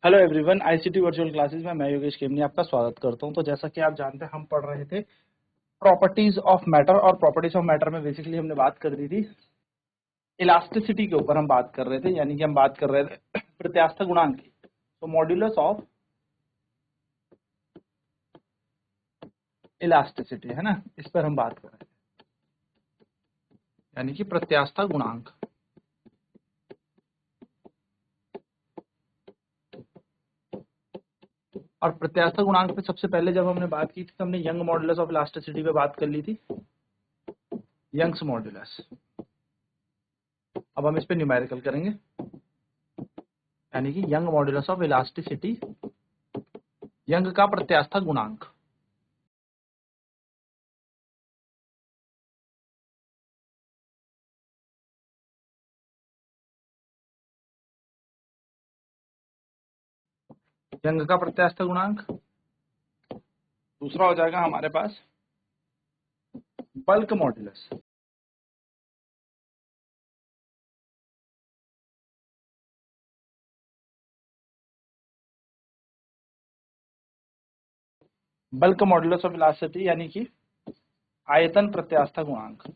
Hello everyone, ICT virtual classes में मैं योगेश केमनी आपका स्वागत करता हूं। तो जैसा कि आप जानते हैं, हम पढ़ रहे थे प्रॉपर्टीज ऑफ मैटर, और प्रॉपर्टीज ऑफ मैटर में बेसिकली हमने बात कर दी थी इलास्टिसिटी के ऊपर हम बात कर रहे थे, यानी कि हम बात कर रहे थे प्रत्यास्थ गुणांक की। तो मॉड्यूलस ऑफ इलास्टिसिटी है ना, इस पर हम बात कर रहे थे, यानी कि प्रत्यास्थ गुणांक। और प्रत्यास्थ गुणांक पे सबसे पहले जब हमने बात की थी तो हमने यंग मॉड्यूलस ऑफ इलास्टिसिटी पे बात कर ली थी, यंग्स मॉड्यूलस। अब हम इस पे न्यूमेरिकल करेंगे, यानी कि young modulus of elasticity, young का प्रत्यास्थ गुणांक। यंग का प्रत्यास्थ गुणांक। दूसरा हो जाएगा हमारे पास bulk modulus. Bulk modulus of elasticity यानी कि आयतन प्रत्यास्थ गुणांक।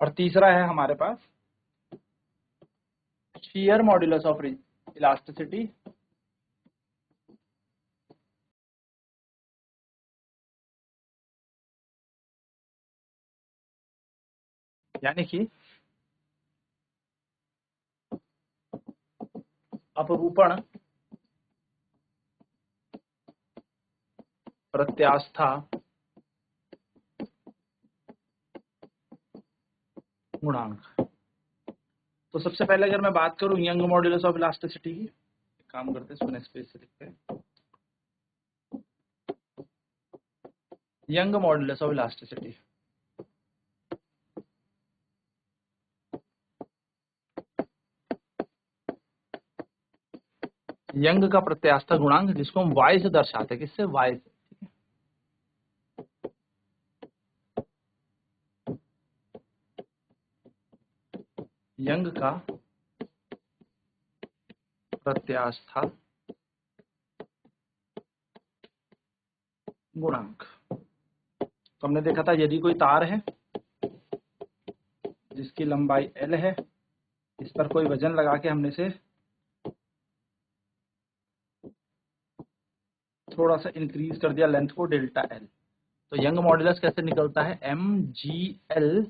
और तीसरा है हमारे पास शियर मॉड्यूलस ऑफ इलास्टिसिटी, यानी कि अपरूपण प्रत्यास्थ गुणांक। तो सबसे पहले अगर मैं बात करूं यंग मॉड्यूलस ऑफ इलास्टिसिटी की, एक काम करते हैं, इसको स्पेस से लिखते हैं, young modulus of elasticity. Young का प्रत्यास्थ गुणांक, जिसको हम वाई से दर्शाते हैं, किससे? वाई से। यंग का प्रत्यास्थ गुणांक। तो हमने देखा था, यदि कोई तार है जिसकी लंबाई L है, इस पर कोई वजन लगा के हमने से थोड़ा सा इंक्रीज कर दिया लेंथ को, डेल्टा L। तो यंग मॉड्यूलस कैसे निकलता है? mgl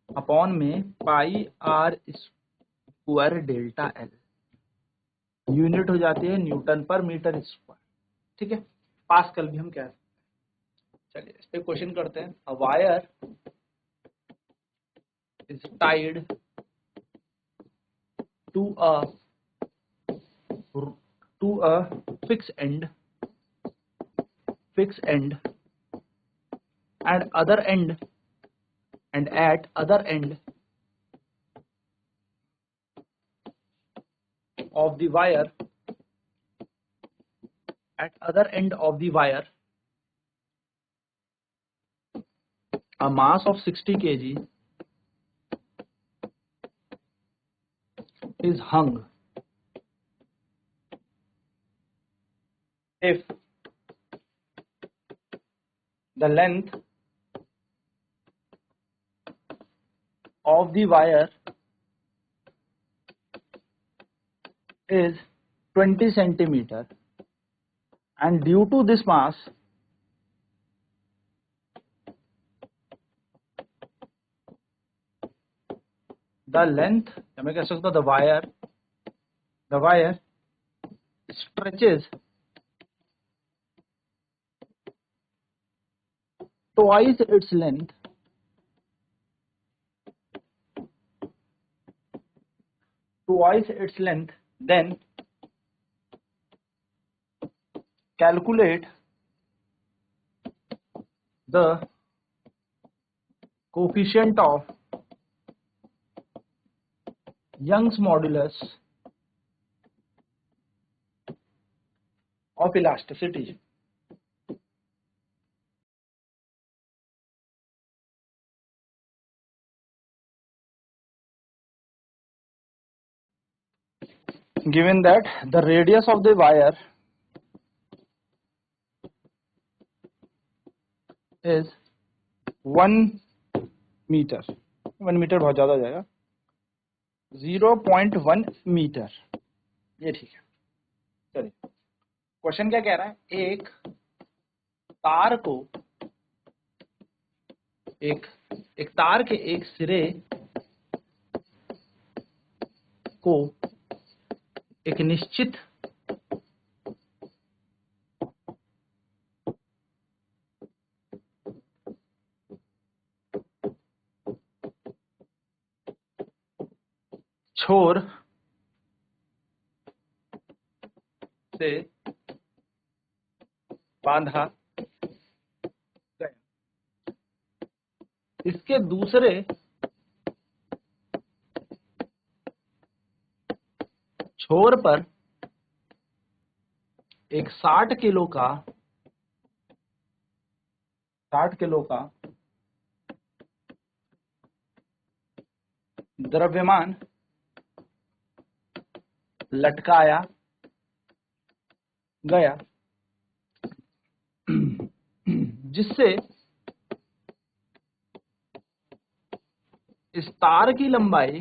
अपॉन में पाई r square delta L। Unit हो जाती है न्यूटन पर मीटर स्क्वायर, ठीक है। पास्कल भी हम कह सकते हैं। चलिए इस पे क्वेश्चन करते हैं। A wire is tied to a fix end and other end and at other end of the wire, a mass of 60 kg is hung if the length of the wire is 20 centimeter, and due to this mass the length, मैं कह सकता हूं the wire stretches twice its length then calculate the coefficient of Young's modulus of elasticity. Given that the radius of the wire is 1 metre, 1 metre बहुत ज्यादा हो जाएगा, 0.1 metre, ये ठीक है। चलिए क्वेश्चन क्या कह रहा है, एक तार को एक तार के एक सिरे को एक निश्चित छोर से बांधा गया, इसके दूसरे छोर पर एक 60 किलो का द्रव्यमान लटकाया गया, जिससे इस तार की लंबाई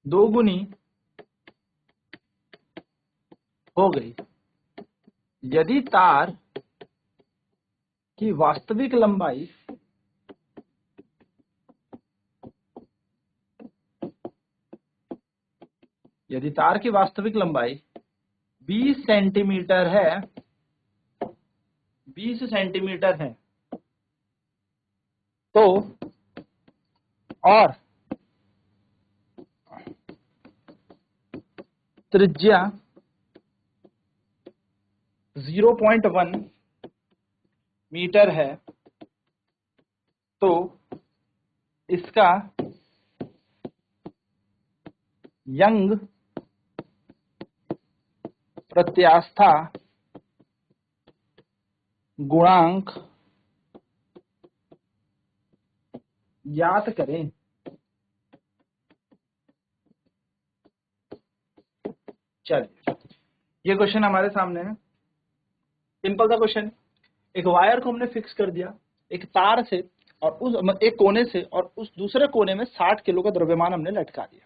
दोगुनी हो गई। यदि तार की वास्तविक लंबाई यदि तार की वास्तविक लंबाई 20 सेंटीमीटर है, 20 सेंटीमीटर है, तो और त्रिज्या 0.1 मीटर है, तो इसका यंग प्रत्यास्था गुणांक ज्ञात करें। चलिए ये क्वेश्चन हमारे सामने है, सिंपल सा क्वेश्चन। एक वायर को हमने फिक्स कर दिया एक तार से और उस एक कोने से, और उस दूसरे कोने में 60 किलो का द्रव्यमान हमने लटका दिया।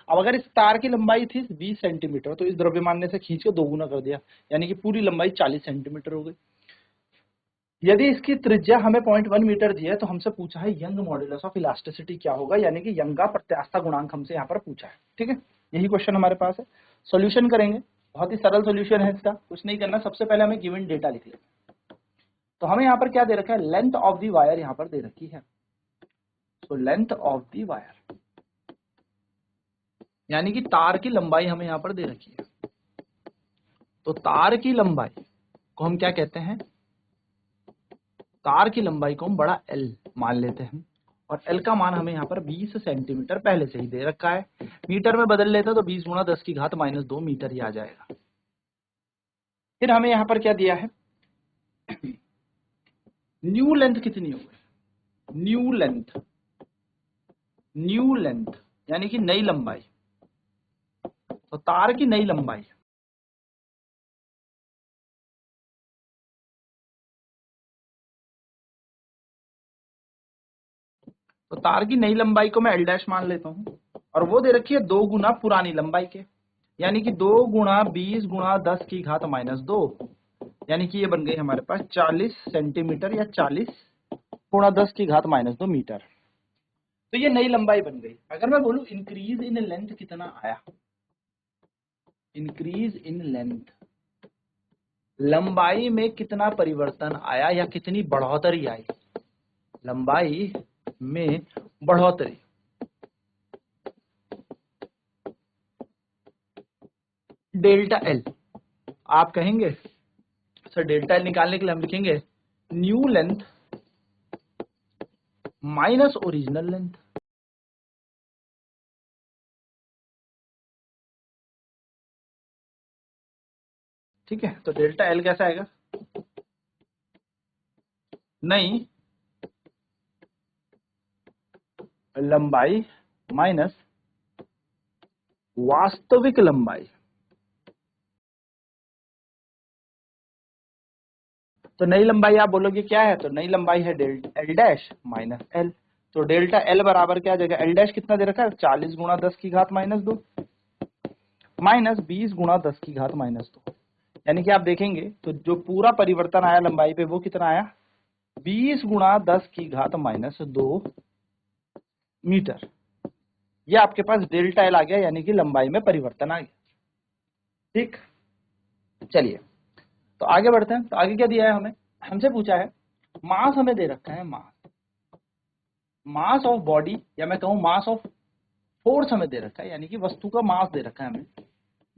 अब अगर इस तार की लंबाई थी 20 सेंटीमीटर, तो इस द्रव्यमान ने से खींच के दोगुना कर दिया, यानी कि पूरी लंबाई 40 सेंटीमीटर हो गई। यदि इसकी त्रिज्या हमें 0.1 मीटर दी है, तो हमसे पूछा है यंग मॉड्यूलस ऑफ इलास्टिसिटी क्या होगा, यानी कि यंग का प्रत्यास्था गुणांक हमसे यहाँ पर पूछा है। ठीक है, यही क्वेश्चन हमारे पास है। सॉल्यूशन करेंगे, बहुत ही सरल सॉल्यूशन है इसका, कुछ नहीं करना। सबसे पहले हमें गिवन डेटा लिख लेते हैं। तो हमें यहाँ पर क्या दे रखा है, लेंथ ऑफ दी वायर यहाँ पर दे रखी है। तो लेंथ ऑफ दी वायर यानी कि तार की लंबाई हमें यहाँ पर दे रखी है। तो तार की लंबाई को हम क्या कहते हैं, तार की लंबाई को हम बड़ा L मान लेते हैं, और L का मान हमें यहाँ पर 20 सेंटीमीटर पहले से ही दे रखा है। मीटर में बदल लेते तो 20 गुणा 10 की घात -2 मीटर ही आ जाएगा। फिर हमें यहाँ पर क्या दिया है, न्यू लेंथ कितनी हो गई, न्यू लेंथ यानी कि नई लंबाई। तो तार की नई लंबाई, तो तार की नई लंबाई को मैं L डैश मान लेता हूं, और वो दे रखी है 2 गुना पुरानी लंबाई के, यानी कि 2 गुणा 20 गुणा 10 की घात -2, यानी कि ये बन गई हमारे पास 40 सेंटीमीटर या 40 गुणा 10 की घात -2 मीटर। तो ये नई लंबाई बन गई। अगर मैं बोलूं इंक्रीज इन लेंथ कितना आया, इंक्रीज इन लेंथ, लंबाई में कितना परिवर्तन आया या कितनी बढ़ोतरी आई, लंबाई में बढ़ोतरी, डेल्टा L। आप कहेंगे सर डेल्टा L निकालने के लिए हम लिखेंगे new length minus original length. ठीक है, तो डेल्टा एल कैसा आएगा? नई लंबाई माइनस वास्तविक लंबाई। तो नई लंबाई आप बोलोगे क्या है? तो नई लंबाई है एल डैश माइनस एल। तो डेल्टा एल बराबर क्या आ जाएगा? एल डैश कितना दे रखा है? 40 गुणा 10 की घात माइनस 2 माइनस 20 गुणा 10 की घात माइनस 2। यानी कि आप देखेंगे तो जो पूरा परिवर्तन आया लंबाई पे वो कितना आया? 20 गुणा 10 की घात माइनस 2 मीटर। ये आपके पास डेल्टा एल आ गया, यानी कि लंबाई में परिवर्तन आ गया। ठीक, चलिए तो आगे बढ़ते हैं। तो आगे क्या दिया है हमें? हमसे पूछा है मास हमें दे रखा है, मास ऑफ बॉडी, या मैं कहूं मास ऑफ फोर्स हमें दे रखा है, यानी कि वस्तु का मास दे रखा है हमें,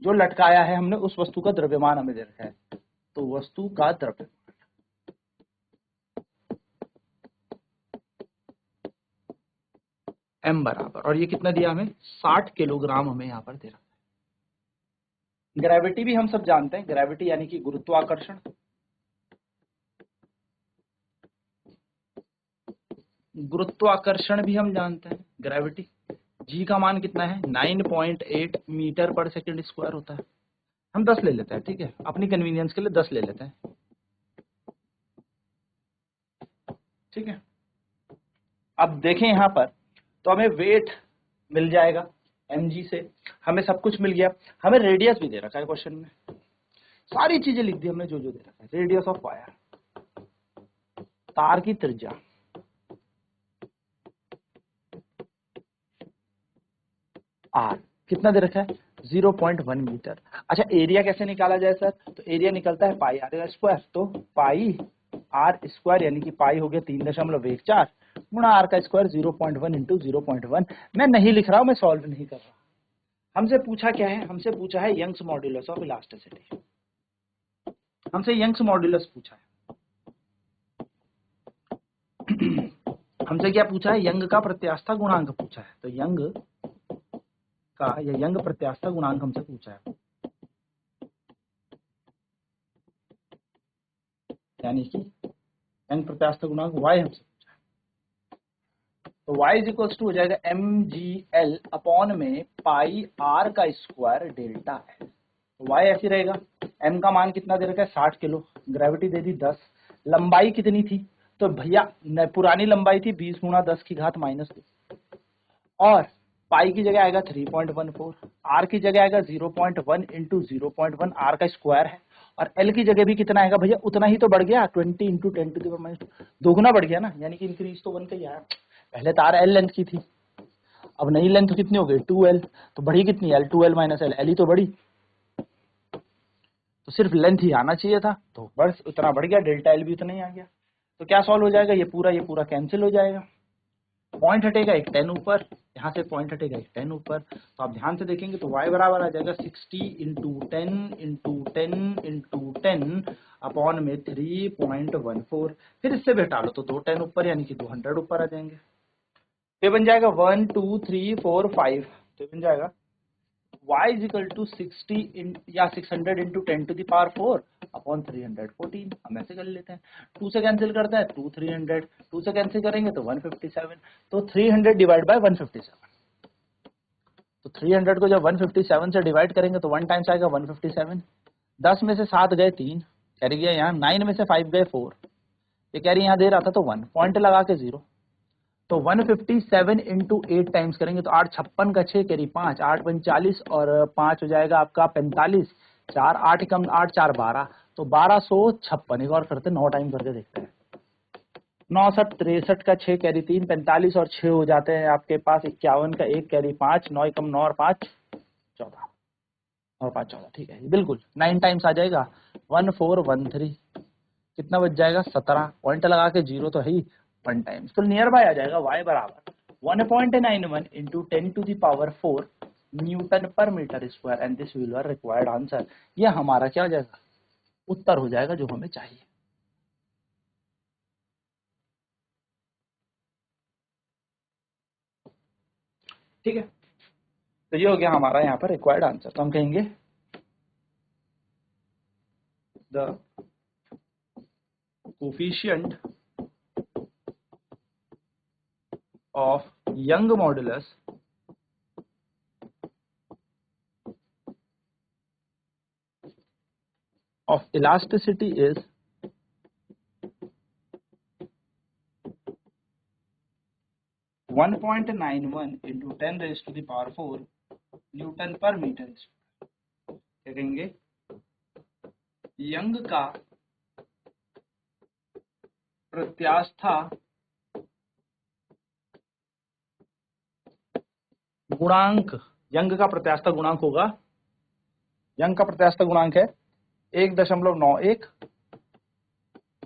जो लटकाया है हमने उस वस्तु का द्रव्यमान हमें दे रखा है। तो वस्तु का द्रव्यमान m बराबर, और ये कितना दिया हमें? 60 किलोग्राम हमें यहाँ पर दे रखा है। ग्रेविटी भी हम सब जानते हैं, ग्रेविटी यानी कि गुरुत्वाकर्षण। गुरुत्वाकर्षण भी हम जानते हैं, ग्रेविटी। जी का मान कितना है? 9.8 मीटर पर सेकंड स्क्वायर होता है। हम 10 ले लेते हैं, ठीक है, अपनी कन्वीनियंस के लिए 10 ले लेते हैं। ठीक है, अब देखें यहाँ पर तो हमें वेट मिल जाएगा mg से, हमें सब कुछ मिल गया। हमें रेडियस भी दे रखा है क्वेश्चन में, सारी चीजें लिख दी हमने जो जो दे रखा है। रेडियस ऑफ वायर, तार की त्रिज्या, आर कितना दे रखा है? 0.1 मीटर। अच्छा, एरिया कैसे निकाला जाए सर? तो एरिया निकलता है पाई आर स्क्वायर। तो पाई आर स्क्वायर यानी कि पाई हो गया 3.14 गुणा आर का स्क्वायर 0.1 इंटू 0.1। मैं नहीं लिख रहा हूं, मैं सॉल्व नहीं कर रहा। हमसे पूछा क्या है? हमसे पूछा है यंग्स मॉड्यूलस ऑफ इलास्टिसिटी। हमसे यंग्स मॉड्यूलस पूछा है। हमसे क्या पूछा है? यंग का प्रत्यास्था गुणांक पूछा है। तो यंग का या यंग प्रत्यास्था गुणांक हमसे पूछा है, यानी कि यंग प्रत्यास्था गुणांक y हमसे पूछा है। तो y इज इक्वल टू हो जाएगा mgl अपॉन में पाई r का स्क्वायर डेल्टा एल। y ऐसे रहेगा। m का मान कितना दे रखा है? 60 किलो। ग्रेविटी दे दी 10। लंबाई कितनी थी? तो भैया पुरानी लंबाई थी 20 गुणा 10 की घात माइनस 2, और पाई की जगह आएगा 3.14, आर की जगह आएगा 0.1 इंटू 0.1, आर का स्क्वायर है, और एल की जगह भी कितना आएगा भैया? उतना ही तो बढ़ गया, 20 into 10 to the power minus 2, दोगुना बढ़ गया ना, यानी कि इंक्रीज तो 1 का ही आया। पहले तार एल लेंथ की थी, अब नई लेंथ कितनी हो गई? 2l। तो बढ़ी कितनी? L 2l minus L, L ही तो बढ़ी। तो सिर्फ लेंथ ही आना चाहिए था, तो बस उतना बढ़ गया, डेल्टा एल भी उतना ही आ गया। तो क्या सॉल्व हो जाएगा? ये पूरा कैंसिल हो जाएगा। पॉइंट हटेगा एक 10 ऊपर, यहाँ से पॉइंट हटेगा एक 10 ऊपर। तो आप ध्यान से देखेंगे तो y बराबर आ जाएगा 60 इंटू 10 इंटू 10 इंटू 10 अपॉन में 3.14। फिर इससे घटा लो तो 2 10 ऊपर, यानी कि 200 ऊपर आ जाएंगे। तो बन जाएगा 1 2 3 4 5। तो बन जाएगा y इज इक्वल टू 60 या 600 into 10 to the power 4 upon 314। हम ऐसे कर लेते हैं, 2 से कैंसिल करते हैं 2 300, 2 से कैंसिल करेंगे तो 157। तो 300 डिवाइड बाय 157। तो 300 को जब 157 से डिवाइड करेंगे तो 1 टाइम्स आएगा 157। 10 में से 7 गए 3, कैरी गया यहाँ, 9 में से 5 गए 4, ये कैरी यहाँ दे रहा था तो 1, पॉइंट लगा के 0। तो 157 इंटू 8 टाइम्स करेंगे तो 8 56 का 6 कैरी 5, 8 45 और 5 हो जाएगा आपका 45, 4 8 कम 8 4 12, तो 1256। एक और करते 9 टाइम करके देखते हैं। 9 7 63 का 6 कैरी 3, 45 और 6 हो जाते हैं आपके पास 51 का 1 कैरी 5, 9 कम 9 और 5 14, और 5 14, ठीक है बिल्कुल 9 टाइम्स आ जाएगा 1413। कितना बच जाएगा? 17, पॉइंट लगा के 0 तो है ही 1 टाइम्स, तो नियर बाय आ जाएगा y बराबर 1.91 into 10 to the power 4 newton per metre square, and this will be required answer. ये हमारा क्या हो जाएगा? उत्तर हो जाएगा जो हमें चाहिए। ठीक है, तो ये हो गया हमारा यहाँ पर रिक्वायर्ड आंसर। तो हम कहेंगे the coefficient of young modulus of elasticity is 1.91 into 10 raised to the power 4 newton per metre. क्या कहेंगे, यंग का प्रत्यास्था गुणांक, यंग का प्रत्यास्था गुणांक होगा, यंग का प्रत्यास्था गुणांक है 1.91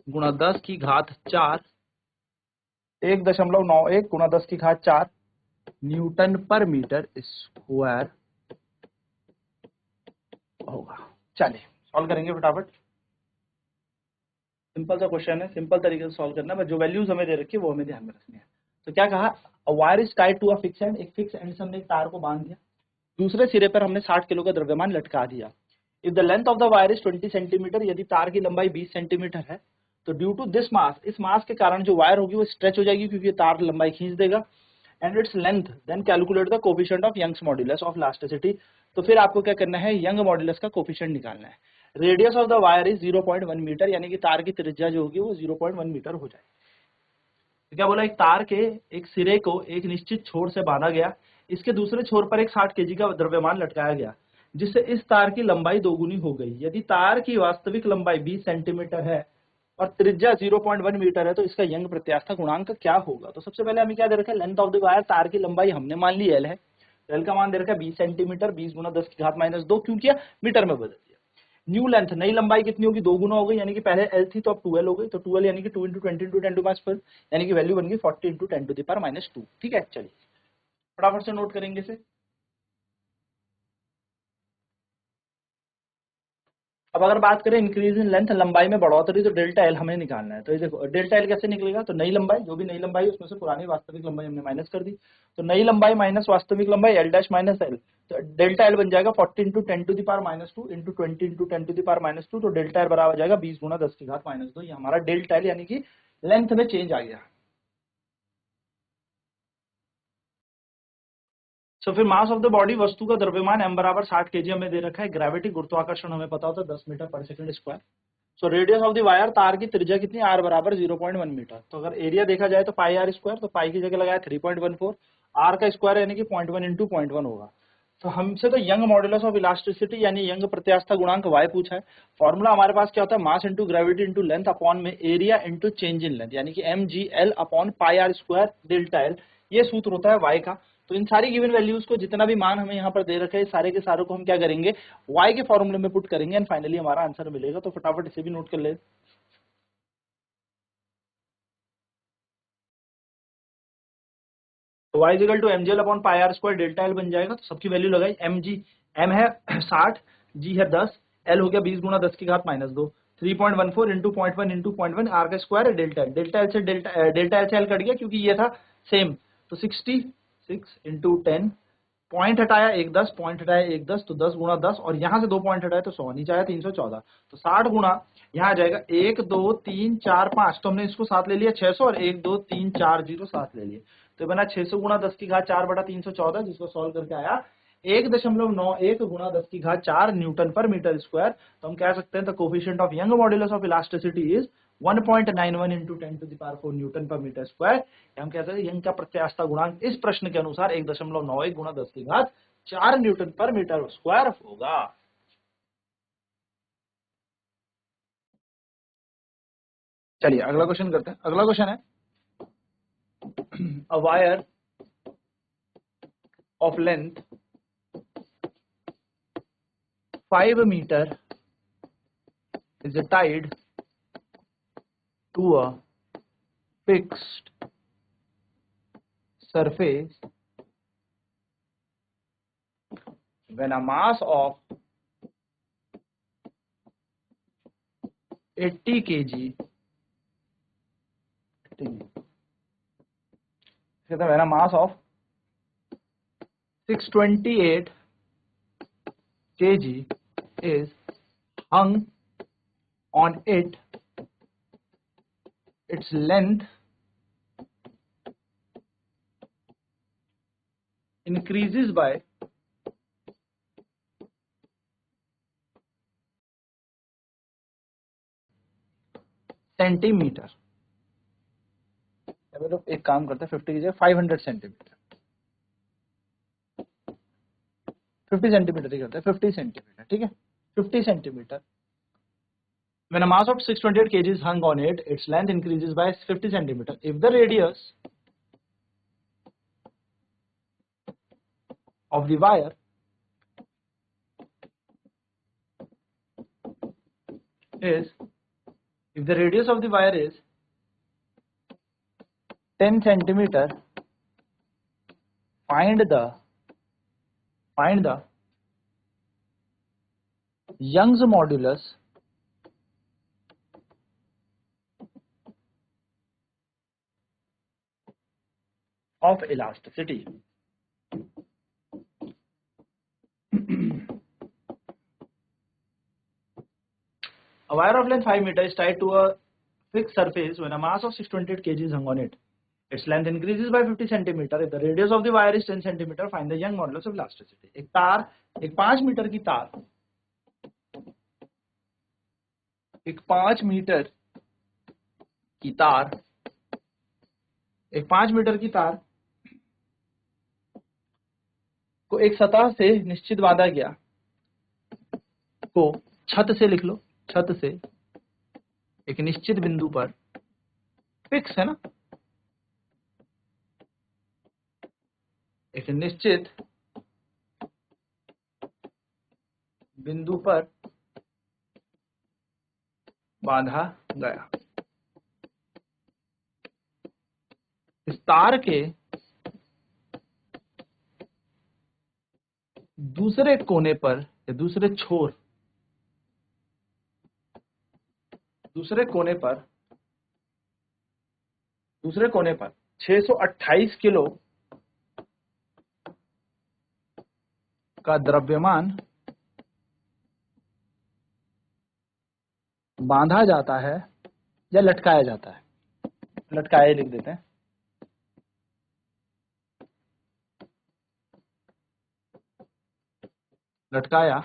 गुणा 10 की घात 4, 1.91 गुणा 10 की घात 4 न्यूटन पर मीटर स्क्वायर होगा। चलिए सॉल्व करेंगे फटाफट। सिंपल सा क्वेश्चन है, सिंपल तरीके से सॉल्व करना है, बस जो वैल्यूज हमें दे रखी है वो हमें ध्यान में रखनी है। तो क्या कहा, wire is tied to a fix end, एक फिक्स एंड से हमने तार को बांध दिया, दूसरे सिरे पर हमने 60 किलो का द्रव्यमान लटका दिया। If the length of the wire is 20 centimetre, यदि तार की लंबाई 20 सेंटीमीटर है, तो ड्यू टू दिस मास, इस मास के कारण जो वायर होगी वो स्ट्रेच हो जाएगी क्योंकि तार लंबाई खींच देगा। And its length, then calculate the coefficient of Young's modulus of elasticity. तो फिर आपको क्या करना है, यंग मॉड्यूलस का कोफिशिएंट निकालना है। Radius of the wire is 0.1 metre, यानी कि तार की त्रिज्या जो होगी वो 0.1 मीटर हो जाएगी। तो क्या बोला, एक तार के एक सिरे को एक निश्चित छोर से बांधा गया, इसके दूसरे छोर पर एक 60 केजी का द्रव्यमान लटकाया गया, जिससे इस तार की लंबाई दोगुनी हो गई। यदि तार की वास्तविक लंबाई 20 सेंटीमीटर है और त्रिज्या 0.1 मीटर है, तो इसका यंग प्रत्यास्था गुणांक क्या होगा। तो सबसे पहले हमें क्या दे रखा है, लेंथ ऑफ द वायर, तार की लंबाई हमने मान ली एल है, एल का मान दे रखा है 20 सेंटीमीटर, 20 गुना 10 की घात -2, क्यों किया, मीटर में बदल दिया। न्यू लेंथ, नई लंबाई कितनी होगी, 2 गुना हो गई, यानी कि पहले एल थी तो अब 2L हो गई, तो 2L यानी कि 2 × 20 × 10 टू -4, यानी कि वैल्यू बन गई 40 × 10 टू द पावर -2। ठीक है, चलिए फटाफट से नोट करेंगे इसे। अब अगर बात करें इंक्रीज इन लेंथ, लंबाई में बढ़ोतरी, तो डेल्टा एल हमें निकालना है। तो ये देखो डेल्टा एल कैसे निकलेगा, तो नई लंबाई, जो भी नई लंबाई उसमें से पुरानी वास्तविक लंबाई हमने माइनस कर दी, तो नई लंबाई माइनस वास्तविक लंबाई एल डैश माइनस एल, तो डेल्टा एल बन जाएगा 40 × 10 to the power -2 into 20 × 10 to the power -2, तो डेल्टा एल बराबर जाएगा 20 गुना 10 की घात -2। ये हमारा डेल्टा एल यानी कि लेंथ में चेंज आ गया। सो फिर मास ऑफ द बॉडी, वस्तु का द्रव्यमान m बराबर 60 केजी हमें दे रखा है, ग्रेविटी गुरुत्वाकर्षण हमें पता होता है 10 मीटर पर second square. So radius of the wire, तार की त्रिज्या कितनी, r बराबर 0.1 मीटर। तो अगर एरिया देखा जाए तो पाई आर स्क्वायर, तो पाई की जगह लगाया 3.14, r का स्क्वायर यानी कि 0.1 × 0.1 होगा। तो हमसे तो यंग मॉडुलस ऑफ इलास्टिसिटी यानी यंग प्रत्यास्था गुणांक y पूछा है। फॉर्मूला हमारे पास क्या होता है, mass into gravity into length upon में area into change in length, यानी कि mgl upon pi are square delta l, ये सूत्र होता है y का। तो इन सारी गिवन वैल्यूज को, जितना भी मान हमें यहाँ पर दे रखे हैं, सारे के सारों को हम क्या करेंगे, y के फॉर्मूले में पुट करेंगे एंड फाइनली हमारा आंसर मिलेगा। तो फटाफट इसे भी नोट कर ले। तो y equal to mgl upon pi are square delta L बन जाएगा। तो सबकी वैल्यू लगाई, m है 60, g है 10, l हो गया 20 गुना 10 की घात -2, 3.14 इंटू 0.1 इंटू 0.1, r का स्क्वायर है डेल्टा एल, डेल्टा एल से एल कट गया क्योंकि ये था सेम। तो 66 इंटू 10, पॉइंट हटाया 1 10, पॉइंट हटाया 1 10, तो 10 गुना 10, और यहाँ से 2 पॉइंट हटाया तो 100, नीचे आया 314, तो 60 गुना, यहाँ आ जाएगा 1 2 3 4 5, तो हमने इसको साथ ले लिया 600, और 1 2 3 4 0 साथ ले लिए, तो बना 600 गुना 10 की घात 4 बटा 314, जिसको सॉल्व करके आया 1.91 गुना 10 की घात 4 न्यूटन पर मीटर स्क्वायर। तो हम कह सकते हैं the coefficient of Young modulus of elasticity is 1.91 into 10 to the power 4 newton per metre square. हम कहते हैं यंग का प्रत्यास्था गुणांक इस प्रश्न के अनुसार 1.91 गुना 10 की घात 4 न्यूटन पर मीटर स्क्वायर होगा। चलिए अगला क्वेश्चन करते हैं। अगला क्वेश्चन है, a wire of length 5 meter is tied to a fixed surface when a mass of 80 kg when a mass of 628 kg is hung on it. Its length increases by centimetre. लोग एक काम करते हैं, 50 की जगह 500 centimetre, 50 centimetre ही करते हैं, 50 centimetre, ठीक है, 50 centimetre. When a mass of 628 kg is hung on it, its length increases by 50 centimeter. If the radius of the wire is 10 centimeter, find the Young's modulus of elasticity. A wire of length 5 meter is tied to a fixed surface when a mass of 628 kg is hung on it. Its length increases by 50 centimeter. If the radius of the wire is 10 centimeter, find the Young modulus of elasticity. एक 5 metre की तार, एक 5 metre की तार को एक सतह से निश्चित बांधा गया, को छत से लिख लो, छत से एक निश्चित बिंदु पर, फिक्स है ना, एक निश्चित बिंदु पर बांधा गया। इस तार के दूसरे कोने पर या दूसरे कोने पर 628 किलो का द्रव्यमान बांधा जाता है या लटकाया जाता है, लटकाया लिख देते हैं, लटकाया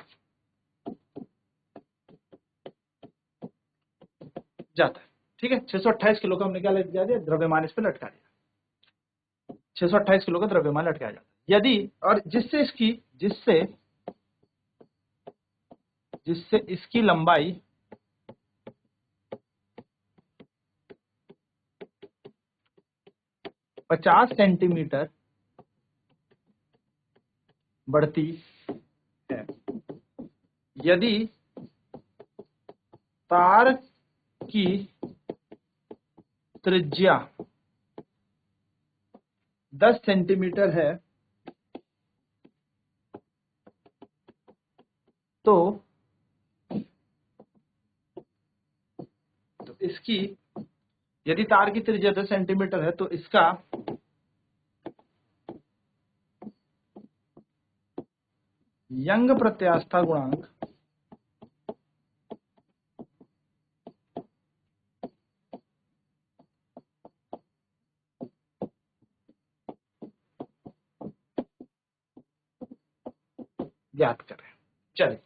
जाता है, ठीक है। 628 किलो का हमने क्या लिख दिया, द्रव्यमान इस पर लटका दिया, 628 किलो का द्रव्यमान लटकाया जाता है। यदि और जिससे इसकी लंबाई 50 सेंटीमीटर बढ़ती है। यदि तार की त्रिज्या 10 सेंटीमीटर है तो इसकी, यदि तार की त्रिज्या 10 सेंटीमीटर है तो इसका यंग प्रत्यास्था गुणांक ज्ञात करें। चलिए,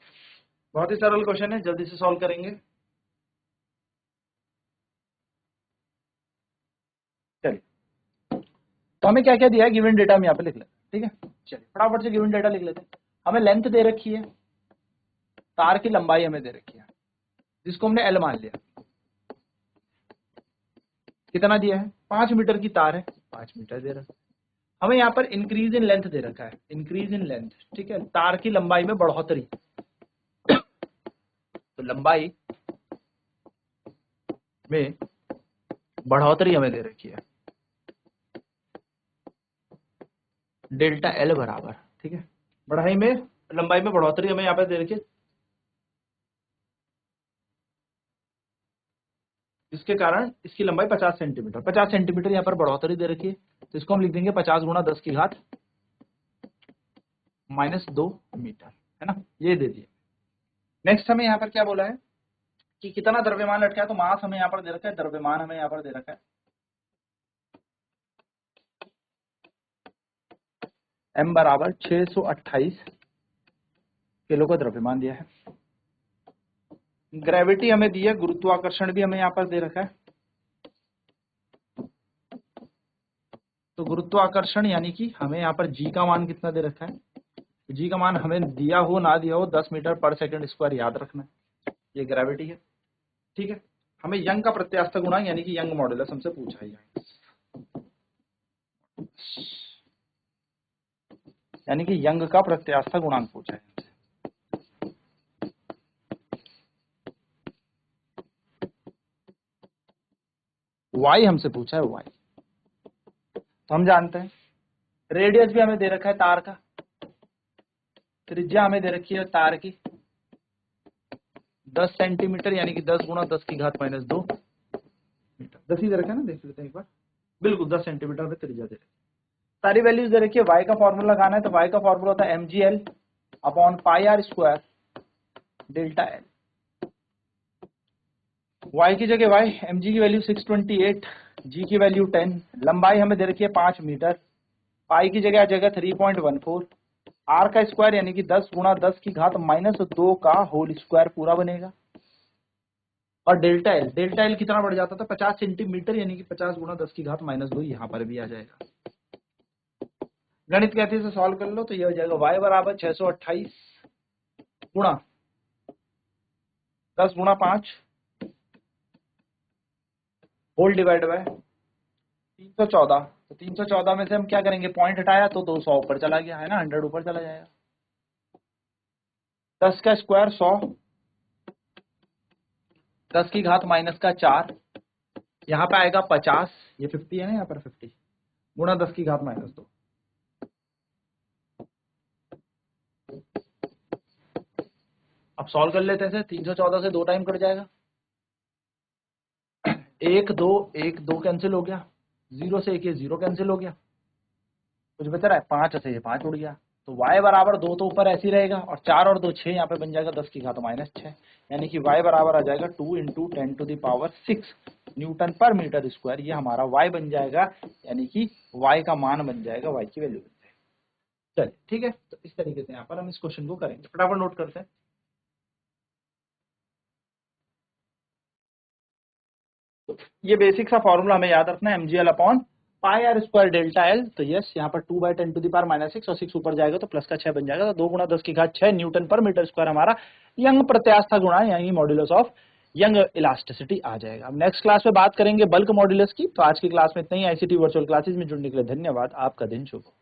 बहुत ही सरल क्वेश्चन है, जल्दी से सॉल्व करेंगे। चलिए, तो हमें क्या क्या दिया है, गिवन डेटा हम यहाँ पे लिख लेते हैं, ठीक है। चलिए फटाफट से गिवन डेटा लिख लेते हैं। हमें लेंथ दे रखी है, तार की लंबाई हमें दे रखी है, जिसको हमने एल मान लिया। कितना दिया है, 5 मीटर की तार है, 5 मीटर दे रखा है। हमें यहाँ पर इंक्रीज इन लेंथ दे रखा है, इंक्रीज इन लेंथ, ठीक है, तार की लंबाई में बढ़ोतरी। तो लंबाई में बढ़ोतरी हमें दे रखी है, डेल्टा एल बराबर, ठीक है, बढ़ाई में लंबाई में बढ़ोतरी हमें यहाँ पे दे रखी है, जिसके कारण इसकी लंबाई 50 सेंटीमीटर, 50 सेंटीमीटर यहाँ पर बढ़ोतरी दे रखी है। तो इसको हम लिख देंगे 50 गुणा 10 की घात -2 मीटर, है ना, ये दे दिया। नेक्स्ट हमें यहाँ पर क्या बोला है कि कितना द्रव्यमान लटका है, तो मास हमें यहाँ पर दे रखा है, द्रव्यमान हमें यहाँ पर दे रखा है m बराबर 628 किलो का द्रव्यमान दिया है। ग्रेविटी हमें दी है, गुरुत्वाकर्षण भी हमें यहाँ पर दे रखा है। तो गुरुत्वाकर्षण यानी कि हमें यहाँ पर g का मान कितना दे रखा है, g का मान हमें दिया हो ना दिया हो 10 मीटर पर सेकंड स्क्वायर याद रखना है, ये ग्रेविटी है। ठीक है, हमें यंग का प्रत्यास्थ गुणांक यानी कि यंग मॉडुलस हमसे पूछा है, यानी कि यंग का प्रत्यास्थ गुणांक पूछा है। y हमसे पूछा है y, तो हम जानते हैं रेडियस भी हमें दे रखा है तार का, त्रिज्या हमें दे रखी है तार की 10 सेंटीमीटर यानी कि 10 गुणा 10 की घात -2 मीटर, 10 ही दे रखा है ना, देख लेते हैं एक बार, बिल्कुल 10 सेंटीमीटर में त्रिज्या दे रखी है। सारी वैल्यूज दे रखी है, y का फॉर्मूला लगाना है, तो y का फॉर्मूला होता है mgl upon pi are square delta L. y की जगह y, mg की वैल्यू 628, g की वैल्यू 10, लंबाई हमें दे रखी है 5 मीटर, पाई की जगह आ जाएगा 3.14, r का स्क्वायर यानी कि 10 गुणा 10 की घात -2 का होल स्क्वायर पूरा बनेगा, और डेल्टा एल कितना बढ़ जाता था 50 सेंटीमीटर यानी कि 50 गुणा 10 की घात -2 यहाँ पर भी आ जाएगा। गणित कहते से सॉल्व कर लो, तो ये हो जाएगा y बराबर 628 गुणा 10 गुणा 5 होल डिवाइड बाय 314, तो 314 में से हम क्या करेंगे, पॉइंट हटाया तो 200 ऊपर चला गया, है ना, 100 ऊपर चला जाएगा। 10 का स्क्वायर 100, 10 की घात -4, यहाँ पे आएगा 50, ये 50 है ना, यहाँ पर 50 गुणा 10 की घात -2, अब सॉल्व कर लेते हैं। 314 से 2 टाइम कट जाएगा, 1 2 1 2 कैंसिल हो गया, 0 से 1 ये 0 कैंसिल हो गया, कुछ बचा रहा है 5 से ये 5 उड़ गया, तो y बराबर 2 तो ऊपर ऐसे ही रहेगा, और 4 और 2 6 यहाँ पे बन जाएगा 10 की घात -6, यानी कि y बराबर आ जाएगा 2 × 10⁶ न्यूटन पर मीटर स्क्वायर, ये हमारा y बन जाएगा, यानी कि y का मान बन जाएगा, y की वैल्यू बन जाएगी। चलिए ठीक है, तो इस तरीके से यहाँ पर हम इस क्वेश्चन को करेंगे, फटाफट नोट करते हैं। तो ये बेसिक सा फॉर्मूला हमें याद रखना है, mgl upon pi are square delta L, तो यस यहाँ पर 2/10⁻⁻⁶ और 6 ऊपर जाएगा तो प्लस का 6 बन जाएगा, तो 2 गुणा 10 की घात 6 न्यूटन पर मीटर स्क्वायर हमारा यंग प्रत्यास्थ गुणांक यानी मॉड्यूलस ऑफ यंग इलास्टिसिटी आ जाएगा। अब नेक्स्ट क्लास में बात करेंगे बल्क मॉड्यूलस की, तो आज की क्लास में इतना ही। ICT वर्चुअल क्लासेस में जुड़ने के लिए धन्यवाद, आपका दिन शुभ हो।